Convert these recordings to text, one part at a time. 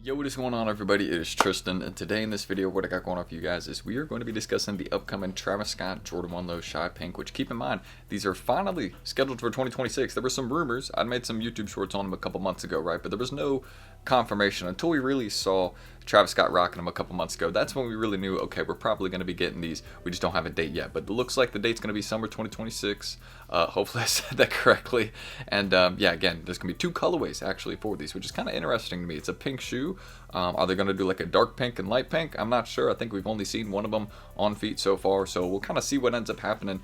Yo, what is going on, everybody? It is Tristan, and today in this video, what I got going on for you guys is we are going to be discussing the upcoming Travis Scott Jordan 1 Low Shy Pink, which, keep in mind, these are finally scheduled for 2026. There were some rumors. I made some YouTube shorts on them a couple months ago, right? But there was no confirmation until we really saw Travis Scott rocking them a couple months ago. That's when we really knew, okay, we're probably going to be getting these. We just don't have a date yet. But it looks like the date's going to be summer 2026. Hopefully I said that correctly. And yeah, again, there's going to be two colorways actually for these, which is kind of interesting to me. It's a pink shoe. Are they going to do like a dark pink and light pink? I'm not sure. I think we've only seen one of them on feet so far. So we'll kind of see what ends up happening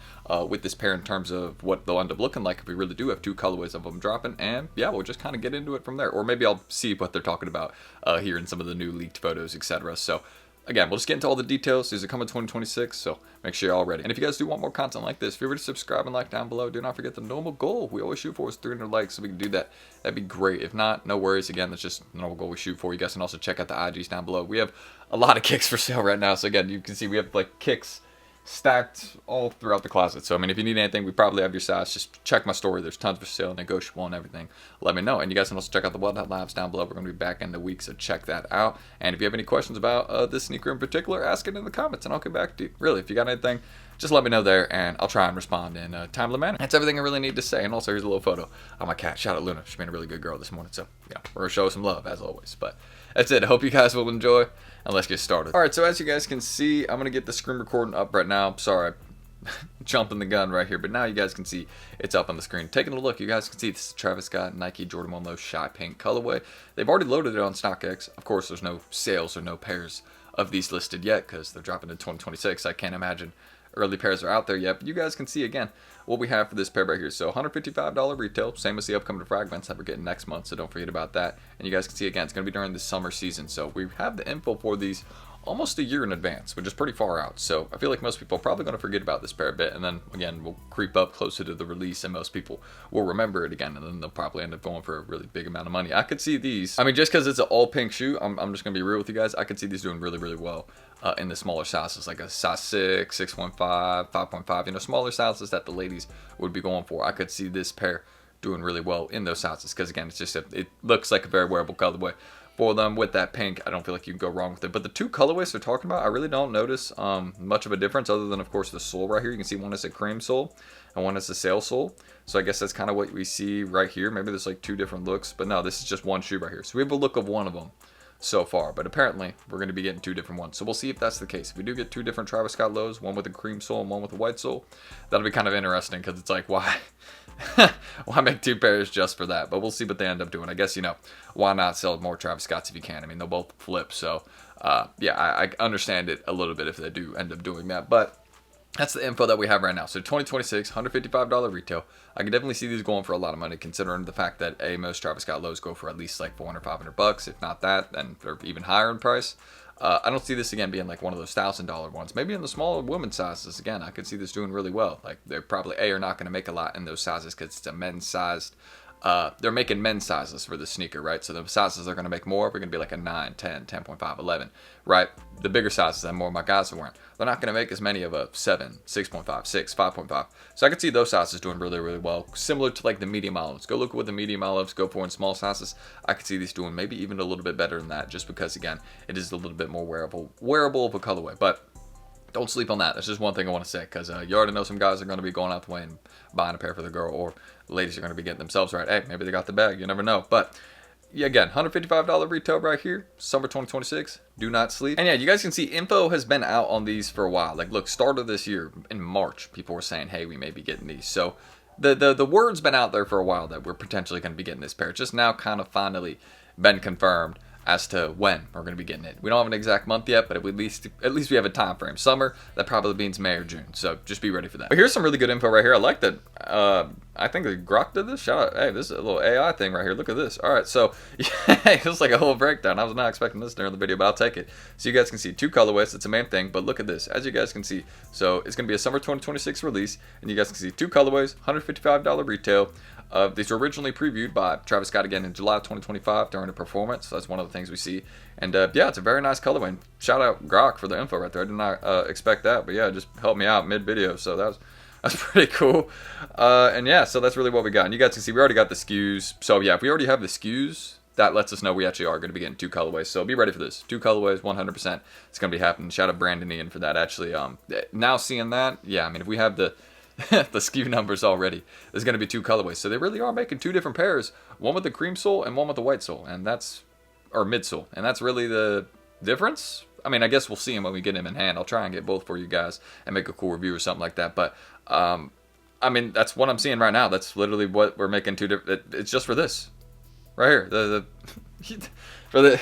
with this pair in terms of what they'll end up looking like if we really do have two colorways of them dropping. And yeah, we'll just kind of get into it from there. Or maybe I'll see what they're talking about here in some of the new leaked photos, etc. So again, we'll just get into all the details. These are coming 2026, so make sure you're all ready. And if you guys do want more content like this, feel free to subscribe and like down below. Do not forget the normal goal we always shoot for is 300 likes, so we can do that. That'd be great. If not, no worries. Again, that's just the normal goal we shoot for. You guys can also check out the IGs down below. We have a lot of kicks for sale right now, so again, you can see we have like kicks stacked all throughout the closet. So I mean, if you need anything, we probably have your size. Just check my story. There's tons for sale, negotiable, and everything. Let me know. And you guys can also check out the Wildhat Labs down below. We're going to be back in the week, so check that out. And if you have any questions about this sneaker in particular, ask it in the comments, and I'll get back to you. Really, if you got anything, just let me know there, and I'll try and respond in a timely manner. That's everything I really need to say. And also, here's a little photo of my cat. Shout out Luna. She's been a really good girl this morning. So yeah, we're gonna show some love as always. But that's it. I hope you guys will enjoy, and let's get started. All right. So as you guys can see, I'm gonna get the screen recording up right now. Sorry. Jumping the gun right here, but now you guys can see it's up on the screen. Taking a look, you guys can see this is Travis Scott Nike Jordan 1 Low Shy Pink colorway. They've already loaded it on StockX. Of course, there's no sales or no pairs of these listed yet because they're dropping in 2026. I can't imagine early pairs are out there yet, but you guys can see again what we have for this pair right here. So $155 retail, same as the upcoming fragments that we're getting next month, so don't forget about that. And you guys can see again, it's going to be during the summer season, so we have the info for these almost a year in advance, which is pretty far out. So I feel like most people are probably going to forget about this pair a bit, and then again we'll creep up closer to the release and most people will remember it again, and then they'll probably end up going for a really big amount of money. I could see these, I mean, just because it's an all pink shoe, I'm just going to be real with you guys, I could see these doing really well in the smaller sizes, like a size 6, 6.15, 5.5, you know, smaller sizes that the ladies would be going for. I could see this pair doing really well in those sizes because again, it's just it looks like a very wearable colorway for them with that pink. I don't feel like you can go wrong with it. But the two colorways they're talking about, I really don't notice much of a difference other than, of course, the sole right here. You can see one is a cream sole and one is a sail sole. So I guess that's kind of what we see right here. Maybe there's like two different looks, but no, this is just one shoe right here. So we have a look of one of them so far, but apparently we're going to be getting two different ones. So we'll see if that's the case. If we do get two different Travis Scott lows, one with a cream sole and one with a white sole, that'll be kind of interesting because it's like, why? Why make two pairs just for that? But we'll see what they end up doing. I guess, you know, why not sell more Travis Scotts if you can? I mean, they'll both flip. So, yeah, I understand it a little bit if they do end up doing that. But that's the info that we have right now. So 2026, $155 retail. I can definitely see these going for a lot of money considering the fact that most Travis Scott lows go for at least like $400, $500. If not that, then they're even higher in price. I don't see this again being like one of those $1,000 ones. Maybe in the smaller women's sizes, again, I could see this doing really well. Like they're probably are not going to make a lot in those sizes because it's a men's sized. They're making men's sizes for the sneaker, right? So the sizes they're going to make more are going to be like a 9, 10, 10.5, 11, right? The bigger sizes that more of my guys are wearing, they're not going to make as many of a 7, 6.5, 6, 5.5. So I could see those sizes doing really well, similar to like the medium olives. Go look at what the medium olives go for in small sizes. I could see these doing maybe even a little bit better than that, just because again, it is a little bit more wearable of a colorway. But don't sleep on that. That's just one thing I want to say, because you already know some guys are going to be going out the way and buying a pair for the girl, or the ladies are going to be getting themselves right. Hey, maybe they got the bag. You never know. But yeah, again, $155 retail right here, summer 2026. Do not sleep. And yeah, you guys can see info has been out on these for a while. Like, look, start of this year in March, people were saying, hey, we may be getting these. So the word's been out there for a while that we're potentially going to be getting this pair. It's just now kind of finally been confirmed as to when we're going to be getting it. We don't have an exact month yet, but at least we have a time frame. Summer, that probably means May or June, so just be ready for that. But here's some really good info right here. I like that. I think the Grok did this. Shout out. Hey, this is a little AI thing right here. Look at this. All right, so yeah, it was like a whole breakdown. I was not expecting this during the video, but I'll take it. So you guys can see two colorways. It's a main thing, but look at this. As you guys can see, so it's going to be a summer 2026 release, and you guys can see two colorways, $155 retail. These were originally previewed by Travis Scott again in July 2025 during a performance. So that's one of the things we see. And yeah, it's a very nice colorway. And shout out Grok for the info right there. I did not expect that, but yeah, it just helped me out mid-video. So that's pretty cool. And yeah, so that's really what we got. And you guys can see we already got the SKUs. So yeah, if we already have the SKUs, that lets us know we actually are going to be getting 2 colorways. So be ready for this. 2 colorways, 100%. It's going to be happening. Shout out Brandon Ian for that. Actually, now seeing that, yeah, I mean, if we have the the SKU numbers already, there's going to be 2 colorways. So they really are making 2 different pairs, one with the cream sole and one with the white sole, and that's, or midsole, and that's really the difference. I mean, I guess we'll see them when we get them in hand. I'll try and get both for you guys and make a cool review or something like that. But I mean, that's what I'm seeing right now. That's literally what we're making 2 different. It's just for this, right here. For the.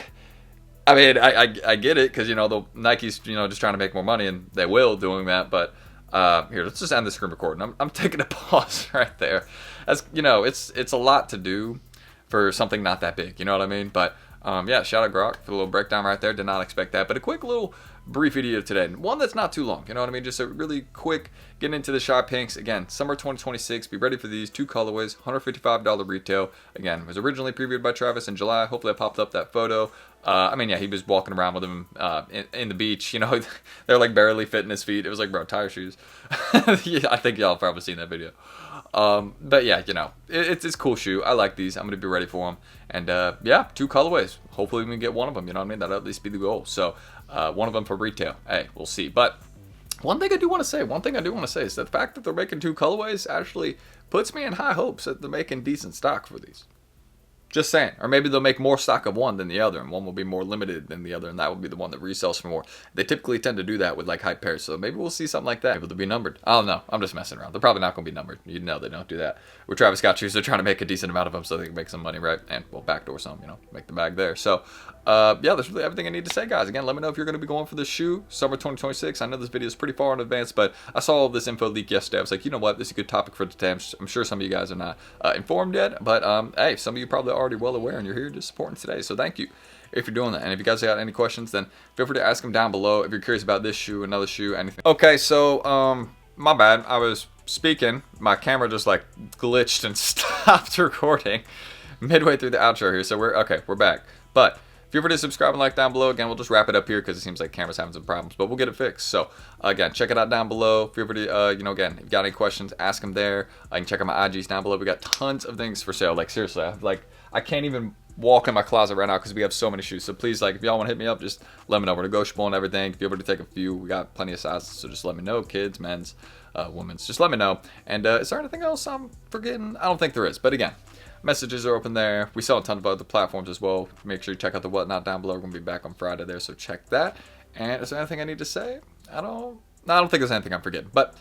I mean, I get it because, you know, the Nike's, you know, just trying to make more money, and they will doing that. But here, let's just end the screen recording. I'm taking a pause right there. As you know, it's a lot to do for something not that big. You know what I mean? But yeah, shout out Grok for the little breakdown right there. Did not expect that. But a quick little brief video today. One that's not too long. You know what I mean? Just a really quick getting into the shy pinks. Again, summer 2026. Be ready for these 2 colorways. $155 retail. Again, it was originally previewed by Travis in July. Hopefully I popped up that photo. I mean, yeah, he was walking around with them in the beach. You know, they're like barely fitting his feet. It was like, bro, tire shoes. Yeah, I think y'all have probably seen that video. But yeah, you know, it's a cool shoe. I like these. I'm going to be ready for them. And yeah, 2 colorways. Hopefully we can get one of them. You know what I mean? That'll at least be the goal. So one of them for retail. Hey, we'll see. But one thing I do want to say is that the fact that they're making 2 colorways actually puts me in high hopes that they're making decent stock for these. Just saying. Or maybe they'll make more stock of one than the other, and one will be more limited than the other, and that will be the one that resells for more. They typically tend to do that with like hype pairs, so maybe we'll see something like that. Maybe they'll be numbered. I don't know. I'm just messing around. They're probably not going to be numbered. You know they don't do that. With Travis Scott shoes, they're trying to make a decent amount of them so they can make some money, right? And we'll backdoor some, you know, make the bag there. So, yeah, that's really everything I need to say, guys. Again, let me know if you're going to be going for this shoe, summer 2026. I know this video is pretty far in advance, but I saw all this info leak yesterday. I was like, you know what? This is a good topic for today. I'm sure some of you guys are not informed yet, but hey, some of you probably already well aware, and you're here just supporting today. So thank you if you're doing that. And if you guys got any questions, then feel free to ask them down below. If you're curious about this shoe, another shoe, anything. Okay, so my bad. I was speaking. My camera just like glitched and stopped recording midway through the outro here. So we're back. But feel free to subscribe and like down below. Again, we'll just wrap it up here because it seems like camera's having some problems, but we'll get it fixed. So again, check it out down below. Feel free to, you know, again, if you got any questions, ask them there. I can check out my IGs down below. We got tons of things for sale. Like seriously, I can't even walk in my closet right now because we have so many shoes. So please, like, if y'all want to hit me up, just let me know. We're negotiable and everything. If you're able to take a few, we got plenty of sizes. So just let me know. Kids, men's, women's. Just let me know. And is there anything else I'm forgetting? I don't think there is. But again, messages are open there. We sell a ton of other platforms as well. Make sure you check out the Whatnot down below. We're going to be back on Friday there, so check that. And is there anything I need to say? I don't think there's anything I'm forgetting. But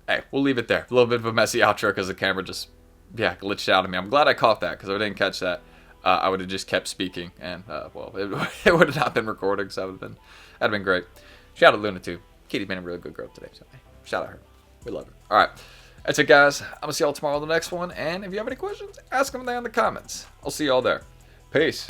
hey, we'll leave it there. A little bit of a messy outro because the camera just, yeah, glitched out of me. I'm glad I caught that because if I didn't catch that, I would have just kept speaking, and well, it would have not been recorded, so that'd have been great. Shout out Luna too. Kitty's been a really good girl today, so hey, shout out her. We love her. All right, that's it, guys. I'm gonna see y'all tomorrow on the next one, and if you have any questions, ask them there in the comments. I'll see y'all there. Peace.